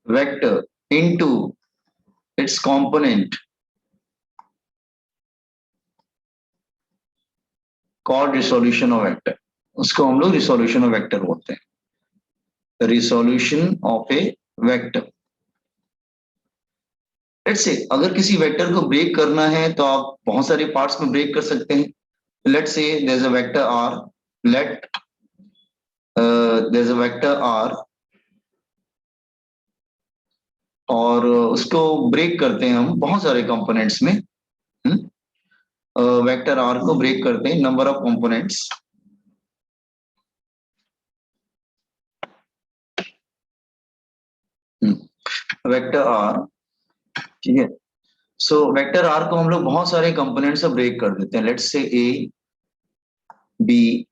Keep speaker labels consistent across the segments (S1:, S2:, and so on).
S1: vector into its component called resolution of vector. उसको हम लोग resolution of vector बोलते हैं. The resolution of a vector. Let's say अगर किसी वेक्टर को ब्रेक करना है तो आप बहुत सारे पार्ट्स में ब्रेक कर सकते हैं. Let's say there's a vector r. There's a vector r और उसको ब्रेक करते हैं हम बहुत सारे कंपोनेंट्स में. वेक्टर r को ब्रेक करते हैं number of components. Vector r, ठीक है. सो वेक्टर r को हम लोग बहुत सारे कंपोनेंट्स से ब्रेक कर देते हैं. लेट्स से a b,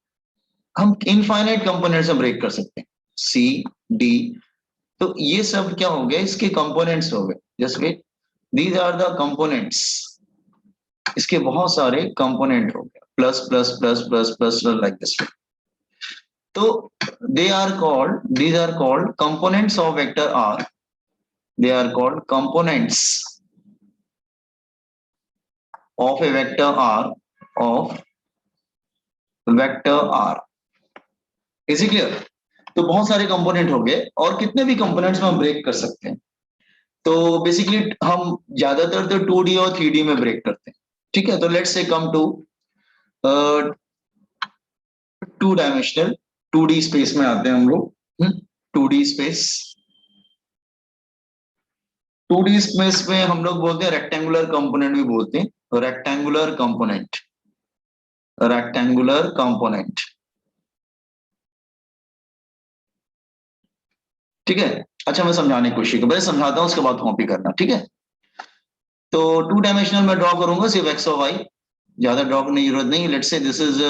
S1: हम इनफाइनाइट कंपोनेंट्स से ब्रेक कर सकते हैं. c d, तो ये सब क्या हो गया, इसके कंपोनेंट्स हो गए. Just wait, these are the components. इसके बहुत सारे कंपोनेंट हो गए, plus plus plus plus plus like this. तो they are called, these are called components of vector r. They are called components of a vector r, of vector r. Is it clear? तो बहुत सारे component हो गए और कितने भी components में हम ब्रेक कर सकते हैं. तो बेसिकली हम ज्यादातर तो 2D और 3D में ब्रेक करते हैं. ठीक है. तो let's say come to 2 dimensional 2D space में आते हैं हम लोग. 2D स्पेस, 2D स्पेस में हम लोग बोलते हैं रेक्टेंगुलर कंपोनेंट भी बोलते हैं. Rectangular component, rectangular component. ठीक है. अच्छा, मैं समझाने की कोशिश करूँ, समझाता हूं उसके बाद कॉपी करना. ठीक है. तो 2 डायमेंशनल में ड्रॉ करूंगा सिर्फ एक्स और वाई, ज्यादा ड्रॉ करने की जरूरत नहीं. Let's say this is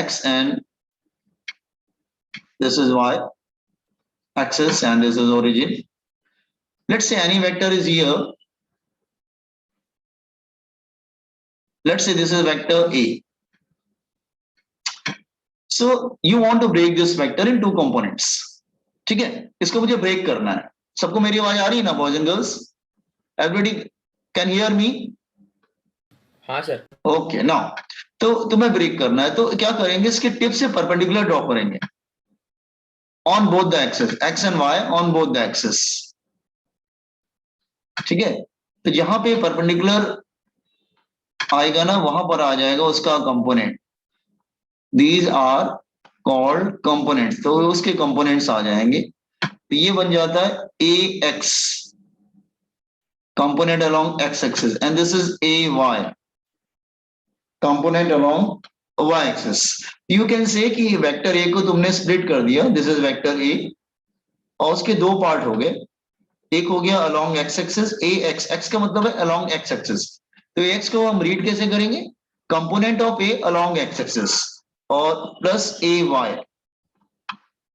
S1: X and this is Y axis and this is origin. Let's say any vector is here. Let's say this is vector A. So you want to break this vector in 2 components. ठीक है. इसको मुझे break करना है. सबको मेरी आवाज आ रही है ना, boys and girls? Everybody can hear me?
S2: हाँ सर.
S1: ओके. नाउ तो तुम्हें ब्रेक करना है, तो क्या करेंगे, इसके टिप से परपेंडिकुलर ड्रॉ करेंगे on both the axis, x and y on both the axis. ठीक है. तो जहां पे परपेंडिकुलर आएगा ना, वहां पर आ जाएगा उसका component. These are called components. तो उसके कंपोनेंट्स आ जाएंगे. तो ये बन जाता है A x, component along x axis, and this is A y, component along y axis. You can say कि वेक्टर ए को तुमने स्प्लिट कर दिया. दिस इज वेक्टर ए और उसके 2 पार्ट हो गए. एक हो गया along x axis, A X, X का मतलब है अलोंग एक्स एक्सिस. तो एक्स को हम रीड कैसे करेंगे, component of A along x axis और प्लस ए वाई,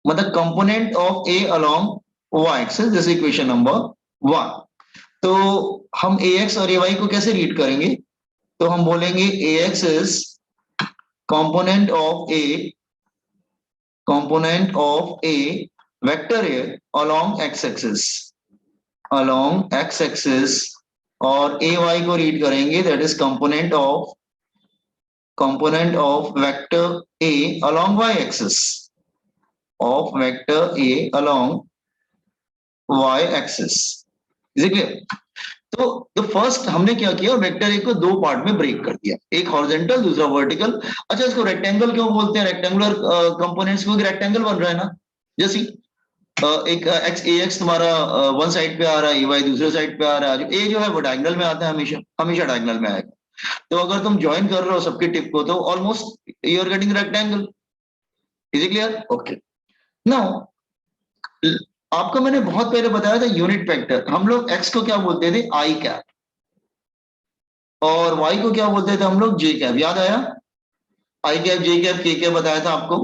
S1: मतलब component of A along Y axis. This equation number 1. तो हम ए एक्स और ए वाई को कैसे रीड करेंगे, तो हम बोलेंगे A x is component of a vector a along x-axis, along x-axis, और ay को रीड करेंगे that is component of vector a along y-axis, of vector a along y-axis. is it clear? तो first हमने क्या किया, vector A को 2 part में break कर दिया, एक हॉरिजॉन्टल दूसरा वर्टिकल. अच्छा, इसको रेक्टेंगल क्यों बोलते हैं, रेक्टेंगुलर कंपोनेंट्स, क्योंकि रेक्टेंगल बन रहा है ना. जैसे एक एक्स ए एक्स तुम्हारा वन साइड पे आ रहा है, ए वाई दूसरे साइड पे आ रहा है. ए जो है वो डायगोनल में आता है, हमेशा हमेशा डायगोनल में आएगा. तो अगर तुम ज्वाइन कर रहे हो सबके टिप को, तो almost you are getting rectangle. Is it clear? Okay. Now आपको मैंने बहुत पहले बताया था यूनिट वेक्टर. हम लोग एक्स को क्या बोलते थे, आई कैप, और वाई को क्या बोलते थे हम लोग, जे कैप. याद आया? I cap, J cap, K cap बताया था आपको.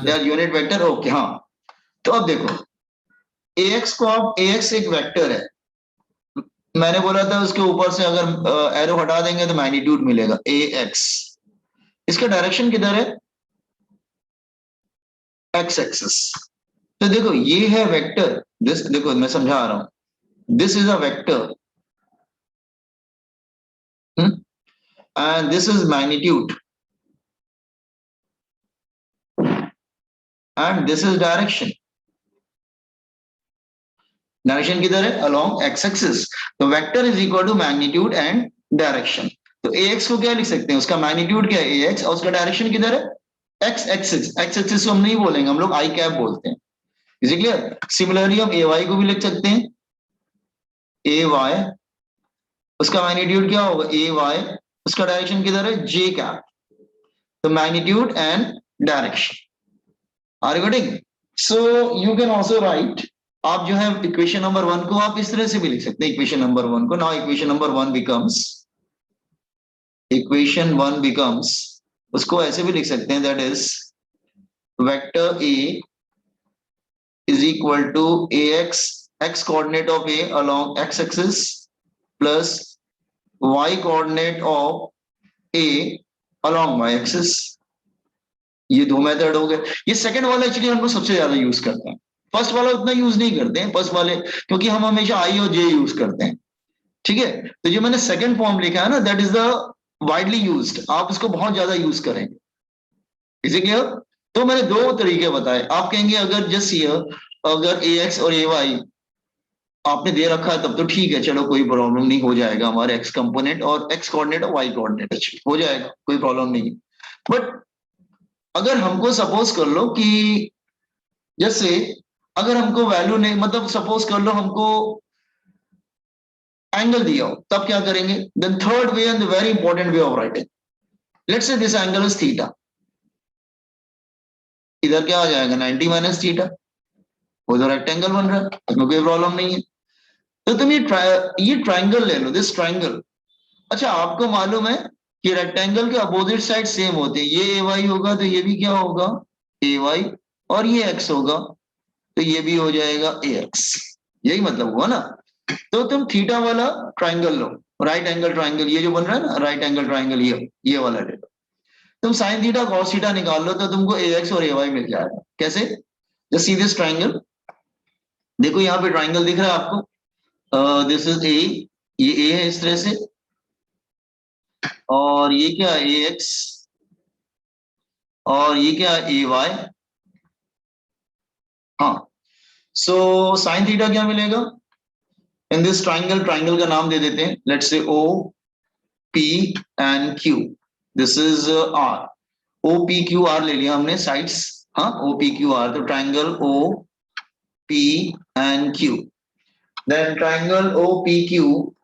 S1: They are unit vector. Okay. हाँ. तो अब देखो, ax को आप, ax एक वेक्टर है. मैंने बोला था उसके ऊपर से अगर एरो हटा देंगे तो मैग्नीट्यूड मिलेगा ax. इसका डायरेक्शन किधर है, x एक्सिस. तो देखो ये है वेक्टर, दिस देखो मैं समझा रहा हूं, this is a vector and this is magnitude and this is direction. Direction किधर है? Along x axis. तो vector is equal to magnitude and direction. तो ए एक्स को क्या लिख सकते हैं? उसका मैग्नीट्यूड क्या है? ए एक्स, और उसका डायरेक्शन किधर है? X axis. एक्स एक्सिस को हम नहीं बोलेंगे, हम लोग आई कैप बोलते हैं। Is it clear? सिमिलरली हम ए वाई को भी लिख सकते हैं, ए वाई, उसका मैग्नीट्यूड क्या होगा? ए वाई, उसका डायरेक्शन किधर है? J cap. तो magnitude and direction. Are you getting? So you can also write, आप जो है इक्वेशन नंबर 1 को आप इस तरह से भी लिख सकते हैं, इक्वेशन नंबर 1 को। Now equation number 1 becomes, equation 1 becomes, उसको ऐसे भी लिख सकते हैं, that is vector A is equal to ax, x coordinate of a along x axis plus y coordinate of a along y axis। ये दो method हो गए। ये सेकंड वाला एक्चुअली हम लोग सबसे ज्यादा यूज करते हैं, फर्स्ट वाला उतना यूज नहीं करते हैं, फर्स्ट वाले क्योंकि हम हमेशा आई और जे यूज करते हैं। ठीक है, तो जो मैंने सेकंड फॉर्म लिखा है ना, that is the widely used, आप इसको बहुत ज्यादा यूज करेंगे। Is it clear? तो मैंने दो तरीके बताए। आप कहेंगे अगर जस्ट हियर अगर ए एक्स और ए वाई आपने दे रखा है तब तो ठीक है, चलो कोई प्रॉब्लम नहीं, हो जाएगा हमारे एक्स कंपोनेंट और एक्स कोऑर्डिनेट और वाई कोऑर्डिनेट हो जाएगा, कोई प्रॉब्लम नहीं। बट अगर हमको सपोज कर लो कि जैसे अगर हमको वैल्यू नहीं, मतलब सपोज कर लो हमको एंगल दिया हो, तब क्या करेंगे? Then third way and very important way of writing, let's say this angle is theta, इधर क्या आ जाएगा? 90 माइनस थीटा, वो तो रेक्टेंगल बन रहा है, इसमें कोई प्रॉब्लम नहीं है। तो तुम ये ट्राइंगल ले लो, दिस ट्राइंगल। अच्छा आपको मालूम है कि रेक्टेंगल के अपोजिट साइड सेम होते हैं, ये ए वाई होगा तो ये भी क्या होगा? ए वाई, और ये एक्स होगा तो ये भी हो जाएगा ए एक्स। यही मतलब हुआ ना? तो तुम थीटा वाला ट्राइंगल लो, राइट एंगल ट्राइंगल, ये जो बन रहा है ना राइट एंगल ट्राइंगल, ये वाला ले लो। तुम साइन थीटा कॉस थीटा निकाल लो तो तुमको ए एक्स और ए वाई मिल जाएगा। कैसे? जस्ट सी दिस ट्राइंगल, देखो यहाँ पे ट्राइंगल दिख रहा है आपको, दिस इज ए, ये ए है इस तरह से, और ये क्या है? ए एक्स, और ये क्या है? ए वाई। हाँ, सो साइन थीटा क्या मिलेगा इन दिस ट्राइंगल? ट्राइंगल का नाम दे देते हैं, let's say O P and Q, this is R. O P Q R ले लिया हमने साइड्स, हाँ ओ पी क्यू आर, तो triangle O P and Q, then triangle O P Q,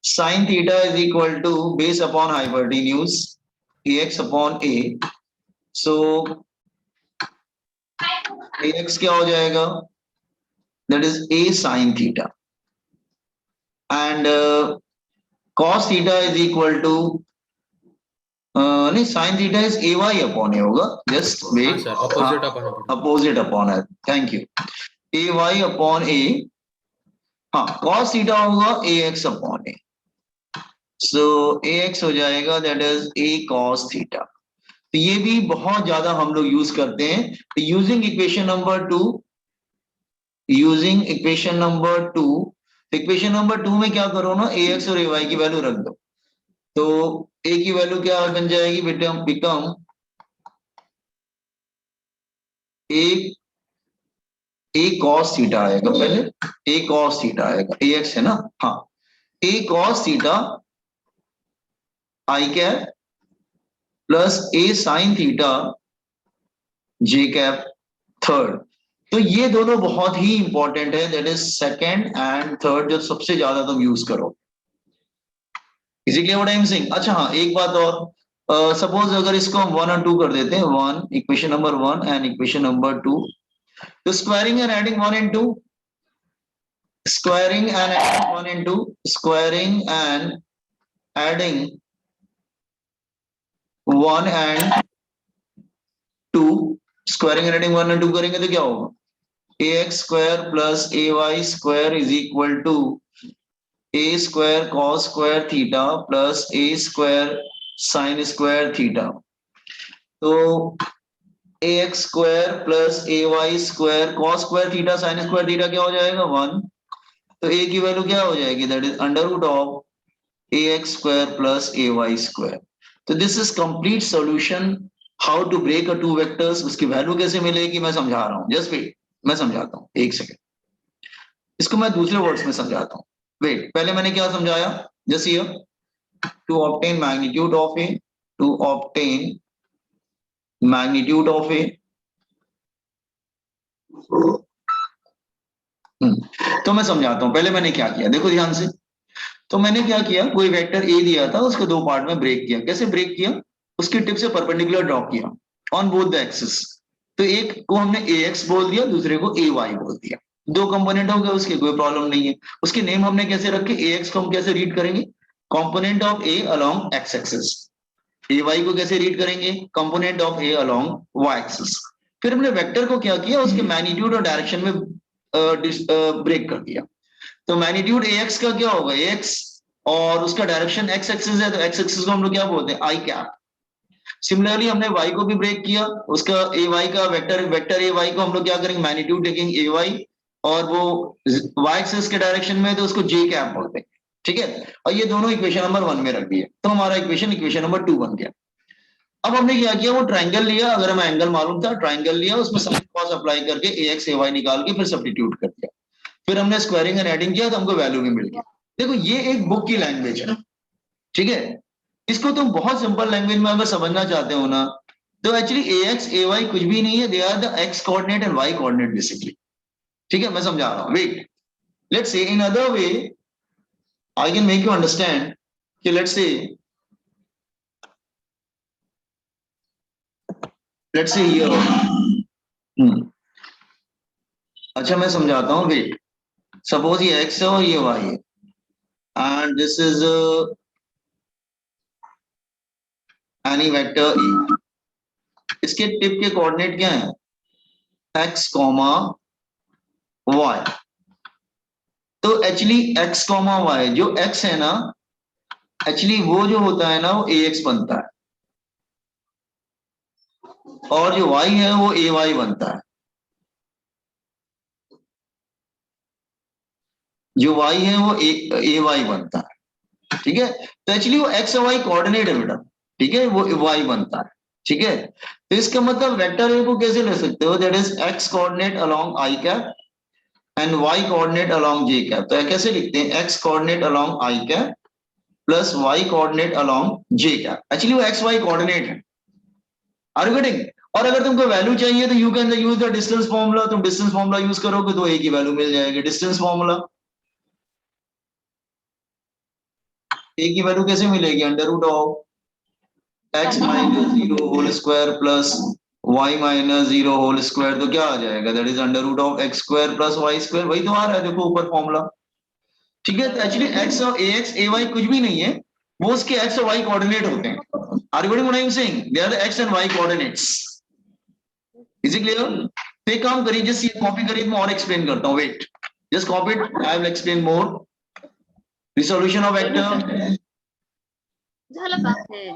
S1: sin theta is equal to base upon hypotenuse ax upon a, so ax क्या हो जाएगा? that is a sin theta, and cos theta is equal to नहीं, sin theta is ay upon a होगा, just
S2: हाँ
S1: wait,
S2: sir, opposite upon पड़ेगा।
S1: opposite upon a, thank you, ay upon a, हाँ cos theta होगा ax upon a, so ax हो जाएगा that is a cos theta। तो ये भी बहुत ज्यादा हम लोग यूज करते हैं। Using equation number 2, using equation number 2, equation number 2 में क्या करो ना, ए एक्स और ए वाई की वैल्यू रख दो, तो ए की वैल्यू क्या बन जाएगी? Become a, A cos theta आएगा, पहले ए कॉस थीटा आएगा, ए एक्स है ना, हाँ, ए कॉस थीटा आई कैप प्लस ए साइन थीटा जे कैप थर्ड। तो ये दोनों बहुत ही इंपॉर्टेंट है, that is second and third, जो सबसे ज्यादा तुम यूज करो। इसी के व्हाट आई एम सेइंग। अच्छा हाँ, एक बात और, सपोज अगर इसको हम 1 और 2 कर देते हैं, 1 equation number 1 and equation number 2, तो squaring and adding 1 and 2, squaring and adding 1 and 2, squaring and adding 1 and 2, squaring and adding 1 and 2 करेंगे तो क्या होगा? ax square plus ay square is equal to a square cos square theta plus a square sin square theta। तो ax square plus ay square cos square theta sin square theta क्या हो जाएगा 1। तो a की value क्या हो जाएगी, that is under root of ax square plus ay square. तो this is complete solution how to break a two vectors. उसकी वैल्यू कैसे मिलेगी मैं समझा रहा हूँ, जस्ट वेट मैं समझाता हूँ एक सेकेंड। इसको मैं दूसरे वर्ड्स में समझाता हूँ। वेट, पहले मैंने क्या समझाया, just here to obtain magnitude of A, to obtain magnitude of A. तो मैं समझाता हूं, पहले मैंने क्या किया देखो ध्यान से। तो मैंने क्या किया, कोई वेक्टर ए दिया था, उसको दो पार्ट में ब्रेक किया। कैसे ब्रेक किया, उसकी टिप से परपेंडिकुलर ड्रॉ किया ऑन बोथ द एक्सिस। तो एक को हमने ए एक्स बोल दिया, दूसरे को ए वाई बोल दिया। दो कंपोनेंट हो गए, उसके कोई प्रॉब्लम नहीं है। उसके नेम हमने कैसे रखे, ए एक्स को हम कैसे रीड करेंगे, component of A along x axis. A Y को कैसे रीड करेंगे, component of A along Y axis. फिर हमने वेक्टर को क्या किया, उसके मैग्नीट्यूड और डायरेक्शन में ब्रेक कर दिया। तो मैग्नीट्यूड ए एक्स का क्या होगा, ए एक्स, और उसका डायरेक्शन एक्स एक्सिस है, तो एक्स एक्सिस को हम लोग क्या बोलते हैं, आई कैप। सिमिलरली हमने वाई को भी ब्रेक किया, उसका ए वाई का वेक्टर वेक्टर ए वाई को हम लोग क्या करेंगे, मैग्नीट्यूड देखेंगे ए वाई, और वो वाई एक्सिस के डायरेक्शन में है, तो उसको जे कैप बोलते हैं। ठीक है, और ये दोनों इक्वेशन नंबर 1 में रख दिए, तो हमारा इक्वेशन नंबर 2 बन गया। अब हमने क्या किया, वो ट्राइंगल लिया, अगर हमें एंगल मालूम था, ट्राइंगल लिया, उसमें साइन कॉस अप्लाई करके ए एक्स ए वाई निकाल के फिर सब्स्टिट्यूट कर दिया। फिर हमने स्क्वायरिंग एंड एडिंग किया, तो हमको वैल्यू भी मिल गया। देखो ये एक बुक की लैंग्वेज है, ठीक है। इसको तुम बहुत सिंपल लैंग्वेज में अगर समझना चाहते हो ना, तो actually A X A Y कुछ भी नहीं है, they are the X coordinate and Y coordinate basically. ठीक है, मैं समझा रहा हूं, wait, let's say in other way I can make you understand कि लेट्स से हियर। अच्छा मैं समझाता हूँ, वेट, सपोज ये एक्स है और ये वाई है, and this is any vector E. इसके टिप के कोऑर्डिनेट क्या है, एक्स कॉमा वाई। तो एक्चुअली एक्स कॉमा वाई, जो एक्स है ना, एक्चुअली वो जो होता है ना, वो ए एक्स बनता है, और जो वाई है वो ए वाई बनता है। जो वाई है वो ए वाई बनता है, ठीक है। तो एक्चुअली वो एक्स और वाई कोऑर्डिनेट है बेटा, ठीक है, वो वाई बनता है, ठीक है। तो इसका मतलब वेक्टर ए को कैसे ले सकते हो, that is x coordinate along i cap and Y coordinate along j cap. तो कैसे लिखते हैं, x coordinate along i cap plus y coordinate along j cap. Actually वो एक्स वाई कोऑर्डिनेट है, आर यू गेटिंग। और अगर तुमको value चाहिए तो you can use the distance formula. तुम डिस्टेंस फॉर्मूला यूज करोगे तो ए की वैल्यू मिल जाएगी, डिस्टेंस फॉर्मूला। ए की वैल्यू कैसे मिलेगी, under root of X minus zero whole square plus Y minus zero whole square. तो क्या आ जाएगा, that is under root of X square plus Y square. वही तो आ रहा है देखो ऊपर फॉर्मूला, ठीक है। तो एक्चुअली एक्स और ए एक्स ए वाई कुछ भी नहीं है, वो उसके एक्स और वाई कोऑर्डिनेट होते हैं। Are you getting what I am saying, they are the X and Y coordinates. Is it clear. तो एक काम करिए, जस्ट ये कॉपी करिए, मैं और एक्सप्लेन करता हूँ, wait, just copy it, I will explain more. Resolution of vector,
S3: झालं का हे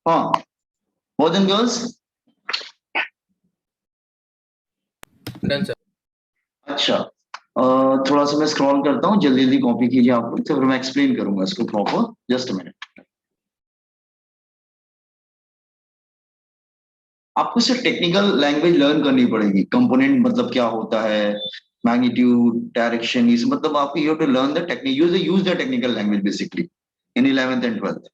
S1: हाँ, boys and girls.
S2: Done sir.
S1: अच्छा, थोड़ा सा मैं स्क्रॉल करता हूँ, जल्दी जल्दी कॉपी कीजिए आप लोग, तो फिर मैं एक्सप्लेन करूंगा इसको प्रॉपर। Just minute. आपको सिर्फ टेक्निकल लैंग्वेज लर्न करनी पड़ेगी। कंपोनेंट मतलब क्या होता है, मैग्नीट्यूड, डायरेक्शन, ये सब मतलब आपको you have to learn the technique, use the technical language basically in 11th and 12th।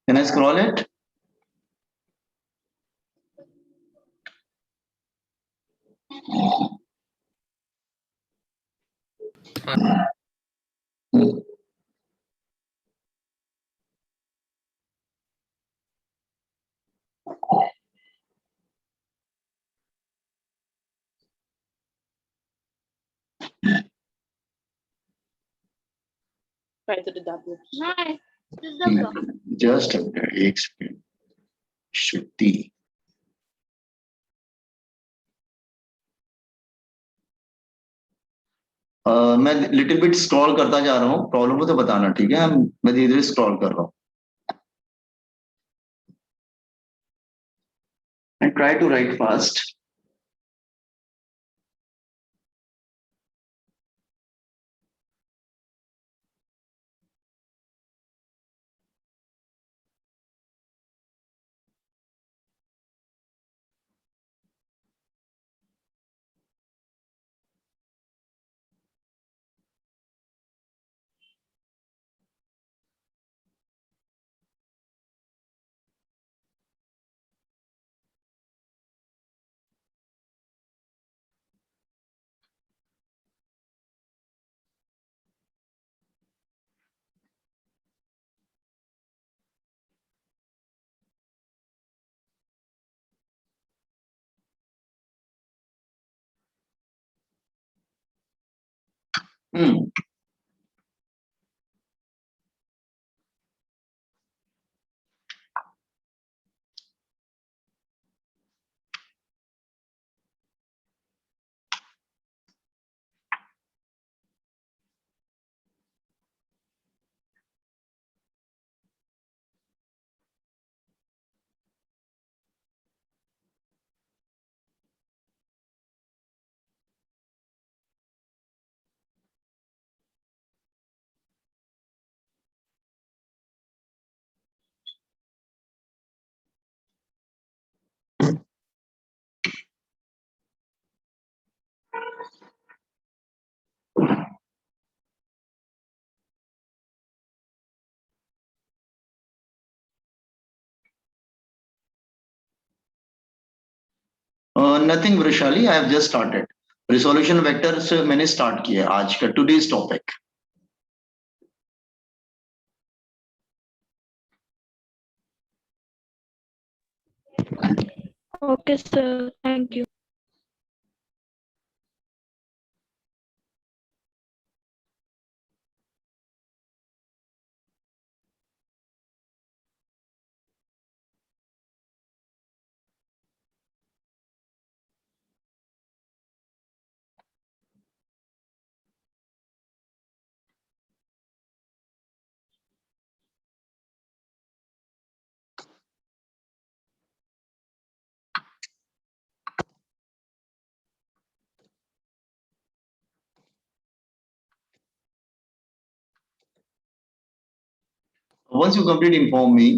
S1: Can I scroll it?
S3: Try to do W. Nice. This is the block.
S1: Just एक second. Shruti, मैं little bit scroll करता जा रहा हूँ, problem हो तो बताना, ठीक है? मैं धीरे धीरे स्क्रॉल कर रहा हूँ। And try to write fast. Hmm nothing Vrushali, I have just started. Resolution vector से मैंने स्टार्ट किया आज का today's topic.
S4: Okay, sir. Thank you.
S1: once you complete, inform me.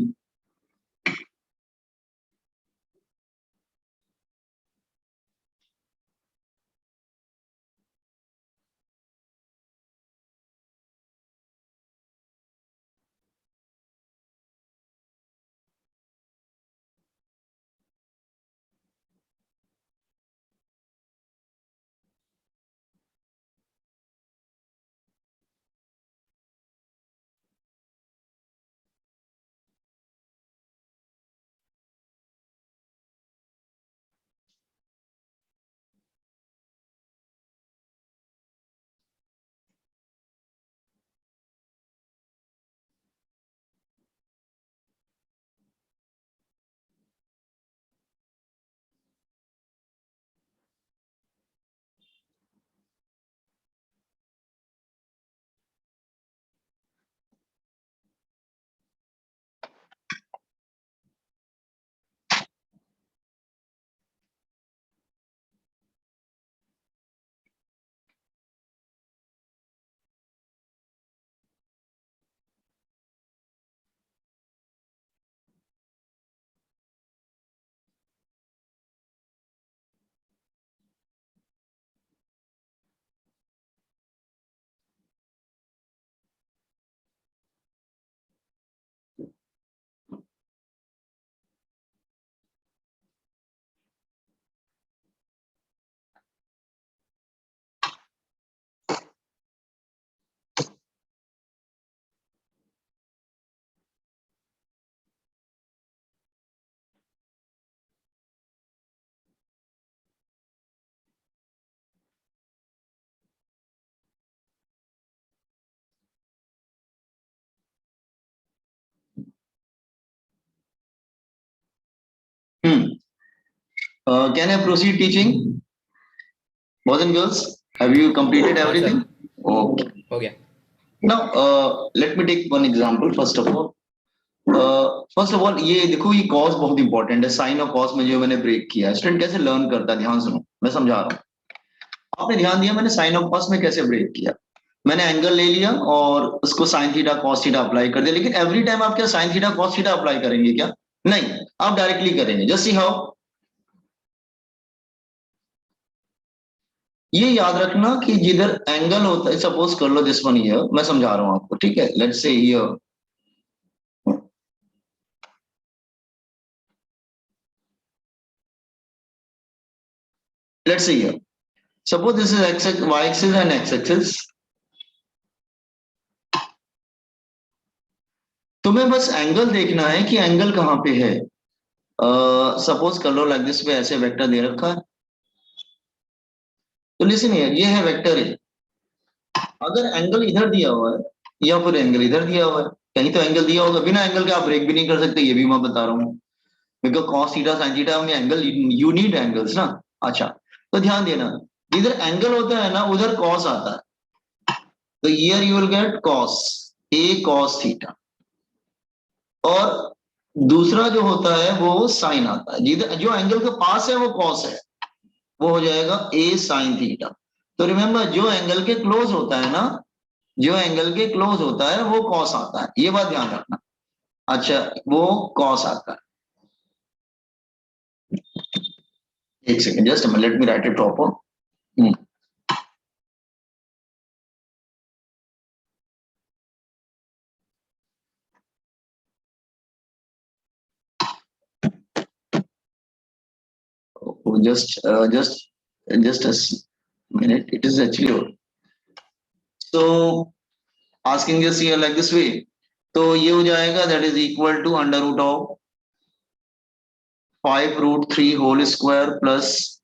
S1: Can I proceed teaching? Boys and girls, have you completed
S2: हाँ sir,
S1: everything? Okay.
S2: हो गया.
S1: Now, let me take one example. First of all, ये देखो, ये cos बहुत important है. Sign और cos में जो मैंने ब्रेक किया, स्टूडेंट कैसे लर्न करता है, ध्यान सुनो, मैं समझा रहा हूँ. आपने ध्यान दिया मैंने साइन और कॉस में कैसे ब्रेक किया. मैंने एंगल ले लिया और उसको sine theta cos theta apply कर दिया. लेकिन एवरी टाइम आप क्या sine theta cos theta apply करेंगे क्या? नहीं, आप डायरेक्टली करेंगे. Just see how. ये याद रखना कि जिधर एंगल होता है, सपोज कर लो दिस वन हियर, मैं समझा रहा हूं आपको, ठीक है. Let's say here, let's see here. Suppose this is x, y axis and x axis. तुम्हें बस एंगल देखना है कि एंगल कहां पे है. सपोज कर लो लाइक दिस पे ऐसे वेक्टर दे रखा है. तो लिसन हियर, ये है वेक्टर ए. अगर एंगल इधर दिया हुआ है या फिर एंगल इधर दिया हुआ है, कहीं तो एंगल दिया होगा. बिना एंगल के आप ब्रेक भी नहीं कर सकते, ये भी मैं बता रहा हूँ. Because cos theta sine theta में एंगल, यू नीड एंगल्स ना. अच्छा, तो ध्यान देना, जिधर एंगल होता है ना उधर कॉस आता है. तो here you will get cos A cos theta. और दूसरा जो होता है वो साइन आता है. जिधर जो एंगल के पास है वो कॉस है, वो हो जाएगा ए साइन थीटा. तो रिमेंबर, जो एंगल के क्लोज होता है ना, जो एंगल के क्लोज होता है वो कॉस आता है. ये बात ध्यान रखना. अच्छा, वो कॉस आता है. एक second, just let me right it proper. just a minute, it is actually so asking this here like this way. तो ये हो जाएगा that is equal to under root of 5 root 3 whole square plus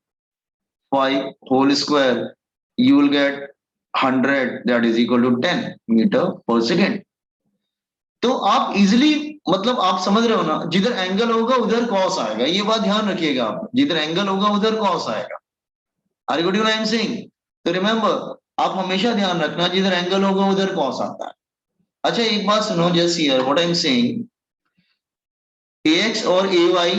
S1: 5 whole square. You will get 100, that is equal to 10 meter per second. तो आप easily, मतलब आप समझ रहे हो ना, जिधर एंगल होगा उधर कॉस आएगा. ये बात ध्यान रखिएगा आप, जिधर एंगल होगा उधर कॉस आएगा. Are you getting what I am saying? तो रिमेंबर, आप हमेशा ध्यान रखना जिधर एंगल होगा उधर कॉस आता है. अच्छा, एक बात सुनो, just here what I am saying. ax और ay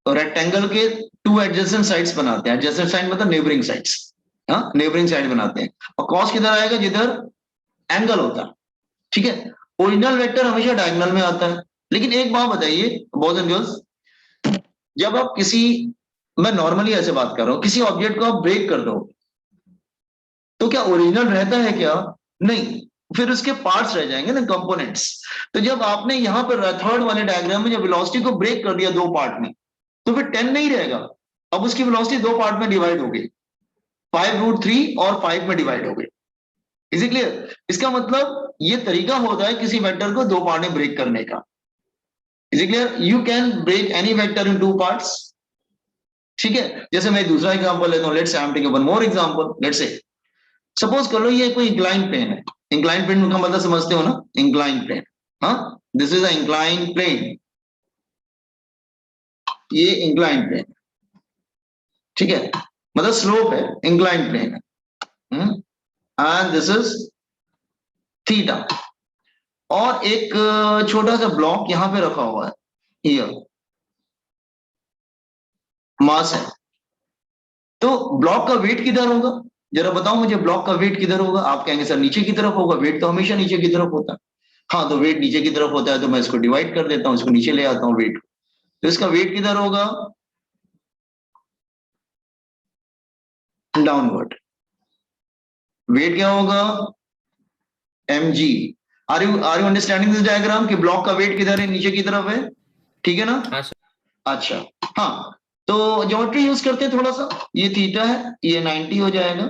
S1: रेक्टेंगल के टू एडजेसेंट साइड्स बनाते हैं. एडजेसेंट साइड मतलब नेबरिंग साइड्स. हाँ, नेबरिंग साइड बनाते हैं. और कॉस किधर आएगा? जिधर एंगल होता है. ठीक है. ओरिजिनल वेक्टर हमेशा डायगोनल में आता है। लेकिन एक बात बताइए बॉयज एंड गर्ल्स, जब आप किसी, मैं नॉर्मली ऐसे बात कर रहा हूं, किसी ऑब्जेक्ट को आप ब्रेक कर दो तो क्या ओरिजिनल रहता है क्या? नहीं, फिर उसके पार्ट्स रह जाएंगे ना, कंपोनेंट्स। तो जब आपने यहां पर थर्ड वाले डायग्राम में जब वेलोसिटी को ब्रेक कर दिया दो पार्ट में, तो फिर 10 नहीं रहेगा, अब उसकी वेलोसिटी दो पार्ट में डिवाइड हो गई, 5√3 और 5 में डिवाइड हो गई। Is it clear? इसका मतलब ये तरीका होता है किसी वेक्टर को दो पार्ट में ब्रेक करने का। Is it clear? You can break any vector in two parts. ठीक है, जैसे मैं दूसरा एग्जांपल लेता हूं, let's say I am taking one more example. Let's say suppose कर लो ये कोई इंक्लाइन प्लेन है। इंक्लाइन प्लेन का मतलब समझते हो ना, इंक्लाइन प्लेन। हाँ, this is a incline plane, ये इंक्लाइन प्लेन, ठीक है, मतलब स्लोप है, इंक्लाइन प्लेन है, एंड दिस इज थीटा। और एक छोटा सा ब्लॉक यहां पे रखा हुआ है, हियर मास है। तो ब्लॉक का वेट किधर होगा? जरा बताओ मुझे, ब्लॉक का वेट किधर होगा? आप कहेंगे सर नीचे की तरफ होगा, वेट तो हमेशा नीचे की तरफ होता है। हाँ, तो वेट नीचे की तरफ होता है तो मैं इसको डिवाइड कर देता हूं, इसको नीचे ले आता हूं वेट। तो इसका वेट किधर होगा? डाउनवर्ड। वेट क्या होगा? mg। Are you understanding this diagram कि ब्लॉक का वेट किधर है? नीचे की तरफ है, ठीक है ना?
S2: हाँ सर।
S1: अच्छा, हाँ, तो ज्योमेट्री यूज करते हैं थोड़ा सा। ये थीटा है, ये 90 हो जाएगा,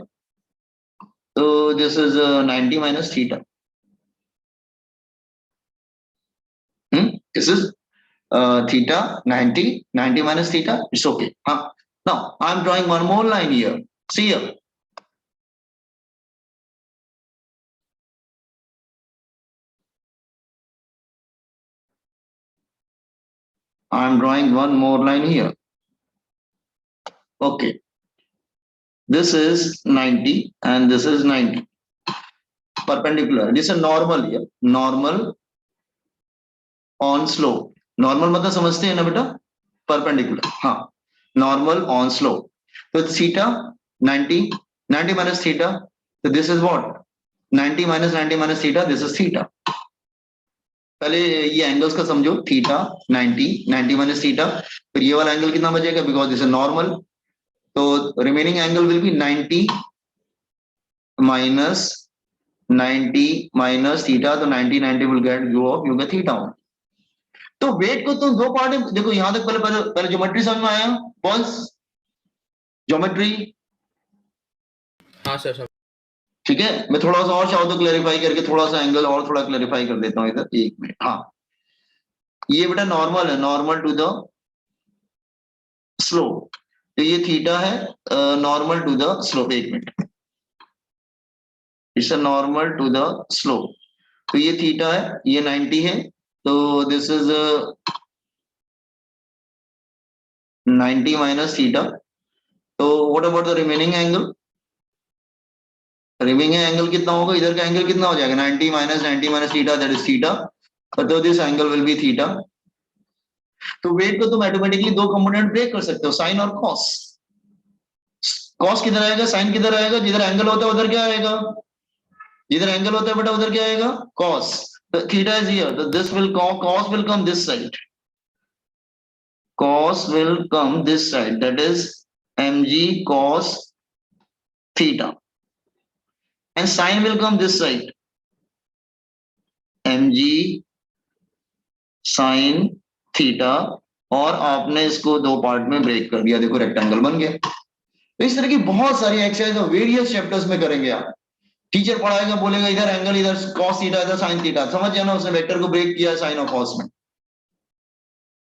S1: तो this is 90 minus theta. This is theta 90 minus theta, it's okay. Now I'm drawing one more line here. See here, I'm drawing one more line here. Okay, this is 90 and this is 90 perpendicular. This is a normal here, normal on slope. Normal मतलब समझते हैं ना बेटा? Perpendicular, हाँ, normal on slope. तो theta 90 minus theta, so this is what? 90 minus theta, this is theta. पहले ये angles का समझो, थीटा 90 माइनस थीटा, फिर ये वाला एंगल कितना बचेगा? बिकॉज दिस इज नॉर्मल, तो remaining angle will B 90 minus 90 minus theta, तो 90 will get you get theta. तो वेट को तुम दो पार्ट में देखो, यहां तक पहले पहले, पहले ज्योमेट्री समझ में आया बॉयज? ज्योमेट्री,
S2: हाँ सर।
S1: ठीक है, मैं थोड़ा सा और चाहूँ तो क्लैरिफाई करके थोड़ा सा एंगल और थोड़ा क्लैरिफाई कर देता हूँ इधर, एक मिनट। हाँ, ये बेटा नॉर्मल है, नॉर्मल टू द स्लोप, तो ये थीटा है नॉर्मल टू द स्लोप। एक मिनट, it's a normal to the slope, तो ये थीटा है, ये 90 है, तो दिस इज 90 माइनस थीटा। तो what about the remaining angle? Remaining angle कितना होगा? इधर का एंगल कितना हो जाएगा? 90 minus theta, that is theta, तो this angle will be theta. तो वेट को तुम ऑटोमेटिकली दो कंपोनेंट ब्रेक कर सकते हो, साइन और कॉस। कॉस किधर आएगा, साइन किधर आएगा? जिधर एंगल होता है उधर क्या आएगा? जिधर एंगल होता है बेटा उधर क्या आएगा? कॉस। तो थीटा इज हियर, तो this will cos will come this side, cos will come this side, that is mg cos theta, and sin will come this side, mg sin theta। और आपने इसको दो पार्ट में break कर दिया, देखो rectangle बन गया। तो इस तरह की बहुत सारी एक्सरसाइज वेरियस चैप्टर्स में करेंगे आप। टीचर पढ़ाएगा, बोलेगा इधर एंगल, इधर cos थीटा, इधर sin थीटा, समझ जाना उसने वेक्टर को ब्रेक किया साइन और cos में।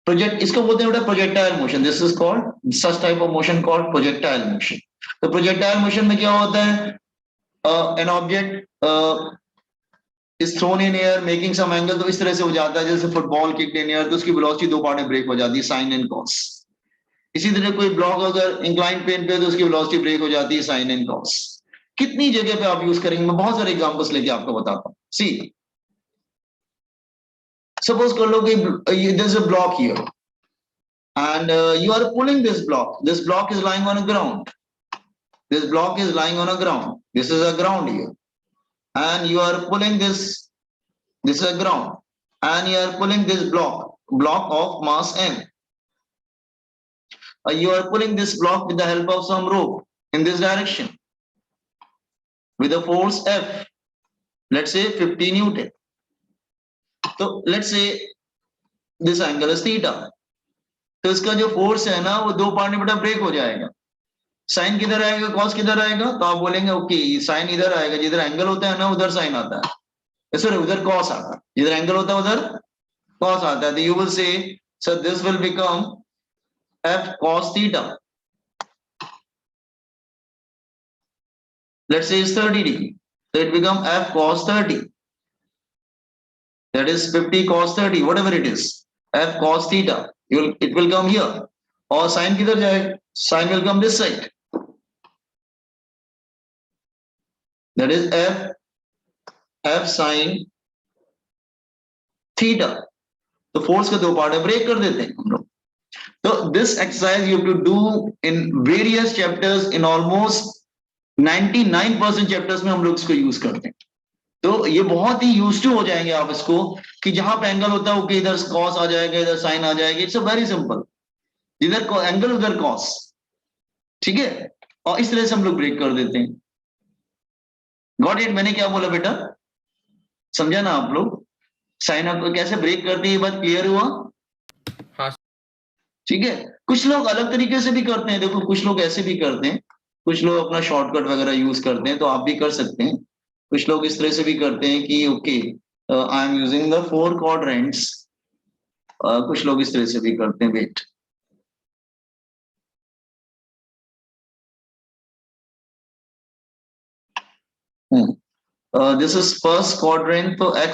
S1: प्रोजेक्ट, इसको बोलते हैं बेटा projectile motion, this is called such type of motion called projectile motion. तो प्रोजेक्टाइल मोशन में क्या होता है? An object is thrown in air making some angle, तो इस तरह से हो जाता है जैसे फुटबॉल किक इन एयर, तो उसकी वेलोसिटी दो पार्ट में ब्रेक हो जाती है, साइन एंड कॉस। इसी तरह कोई ब्लॉक अगर इंक्लाइन प्लेन पे, तो उसकी वेलोसिटी ब्रेक हो जाती है, साइन एंड कॉस। कितनी जगह पे आप यूज करेंगे, मैं बहुत सारे एग्जांपल्स लेके आपको बताता हूँ। सी, सपोज कर लो कि there is a block here and you are pulling this block. This block is lying on a ground. This block is lying on a ground. This is a ground here, and you are pulling this This is a ground, and you are pulling this block of mass m. You are pulling this block with the help of some rope in this direction with a force F, let's say 50 Newton. So let's say this angle is theta. तो इसका जो force है ना वो दो part में बेटा break हो जाएगा. साइन किधर आएगा, कॉस किधर आएगा, तो आप बोलेंगे ओके साइन इधर आएगा, जिधर एंगल होता है ना उधर साइन आता है, सॉरी उधर कॉस आता है, जिधर एंगल होता है उधर कॉस आता है. तो you will say sir this will become f cos theta. Let's say it's 30 degree, so it become f cos 30. That is 50 cos 30, whatever it is, f cos theta. It will come here. और sign किधर जाएगा, sign will come this side. That is f sin theta. तो force के दो part है, break कर देते हैं हम लोग. So this exercise you have to do in various chapters, in almost 99% chapters में हम लोग इसको यूज करते हैं. तो ये बहुत ही यूज टू हो जाएंगे आप इसको, कि जहां पे एंगल होता है वो इधर कॉस आ जाएगा, इधर साइन आ जाएगा. इट्स अ वेरी सिंपल, इधर एंगल उधर कॉस, ठीक है. और इस तरह से हम लोग ब्रेक कर देते हैं. Got it? मैंने क्या बोला बेटा, समझा ना आप लोग? साइन आपको कैसे ब्रेक करते हैं, ये बात क्लियर हुआ?
S2: हाँ
S1: ठीक है. कुछ लोग अलग तरीके से भी करते हैं, देखो कुछ लोग ऐसे भी करते हैं, कुछ लोग अपना शॉर्टकट वगैरह यूज करते हैं, तो आप भी कर सकते हैं. कुछ लोग इस तरह से भी करते हैं कि okay I am using the 4 quadrants. कुछ लोग इस तरह से भी करते हैं. Wait, this is first quadrant, तो x